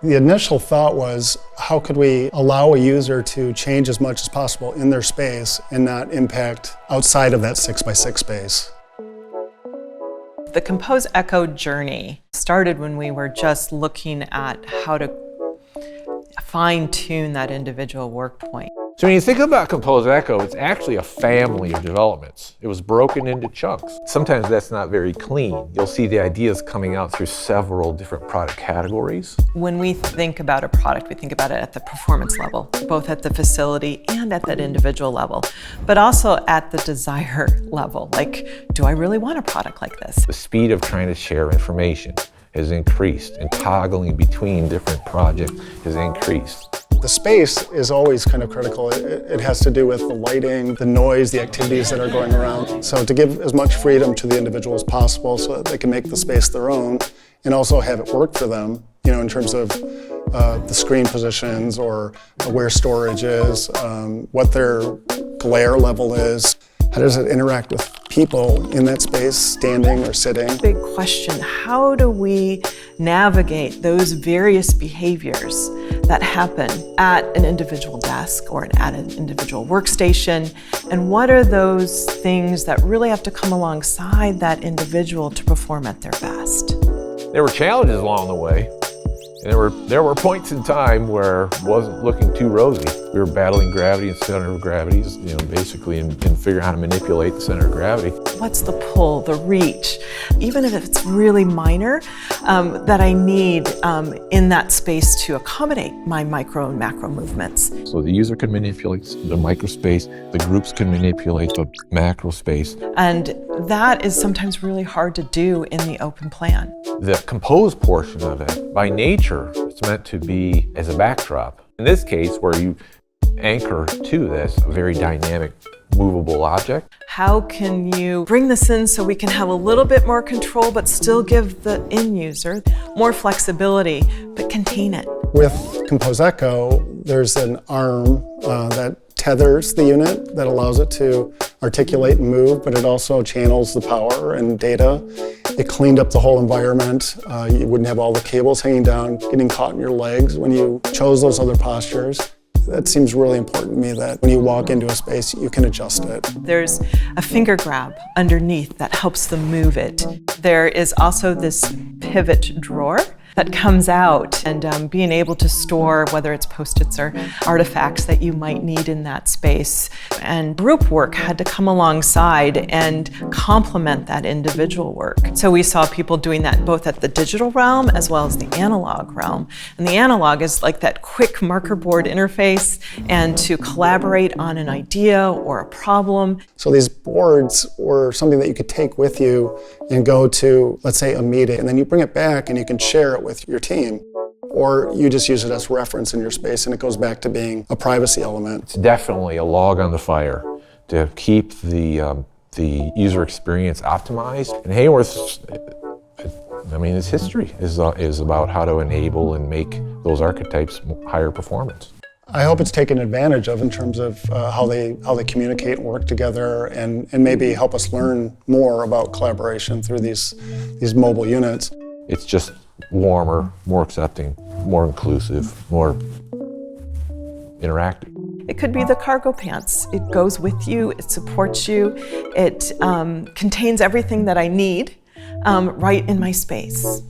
The initial thought was, how could we allow a user to change as much as possible in their space and not impact outside of that 6x6 space? The Compose Echo journey started when we were just looking at how to fine-tune that individual work point. So when you think about Compose Echo, it's actually a family of developments. It was broken into chunks. Sometimes that's not very clean. You'll see the ideas coming out through several different product categories. When we think about a product, we think about it at the performance level, both at the facility and at that individual level, but also at the desire level. Like, do I really want a product like this? The speed of trying to share information has increased, and toggling between different projects has increased. The space is always kind of critical. It has to do with the lighting, the noise, the activities that are going around. So to give as much freedom to the individual as possible so that they can make the space their own and also have it work for them, you know, in terms of the screen positions or where storage is, what their glare level is. How does it interact with people in that space, standing or sitting? Big question, how do we navigate those various behaviors that happen at an individual desk or at an individual workstation? And what are those things that really have to come alongside that individual to perform at their best? There were challenges along the way. And there were points in time where it wasn't looking too rosy. We were battling gravity and center of gravities, you know, basically, and figuring out how to manipulate the center of gravity. What's the pull, the reach, even if it's really minor, that I need in that space to accommodate my micro and macro movements. So the user can manipulate the micro space, the groups can manipulate the macro space. And that is sometimes really hard to do in the open plan. The compose portion of it, by nature, it's meant to be as a backdrop. In this case, where you anchor to this a very dynamic, movable object. How can you bring this in so we can have a little bit more control, but still give the end user more flexibility, but contain it? With Compose Echo, there's an arm that tethers the unit that allows it to articulate and move, but it also channels the power and data. It cleaned up the whole environment. You wouldn't have all the cables hanging down, getting caught in your legs when you chose those other postures. That seems really important to me, that when you walk into a space, you can adjust it. There's a finger grab underneath that helps them move it. There is also this pivot drawer that comes out, and being able to store whether it's Post-its or artifacts that you might need in that space. And group work had to come alongside and complement that individual work. So we saw people doing that both at the digital realm as well as the analog realm. And the analog is like that quick marker board interface and to collaborate on an idea or a problem. So these boards were something that you could take with you and go to, let's say, a meeting, and then you bring it back and you can share it with your team. Or you just use it as reference in your space and it goes back to being a privacy element. It's definitely a log on the fire to keep the user experience optimized. And Haworth's, I mean, its history is about how to enable and make those archetypes higher performance. I hope it's taken advantage of in terms of how they communicate and work together, and maybe help us learn more about collaboration through these mobile units. It's just warmer, more accepting, more inclusive, more interactive. It could be the cargo pants. It goes with you, it supports you, it contains everything that I need right in my space.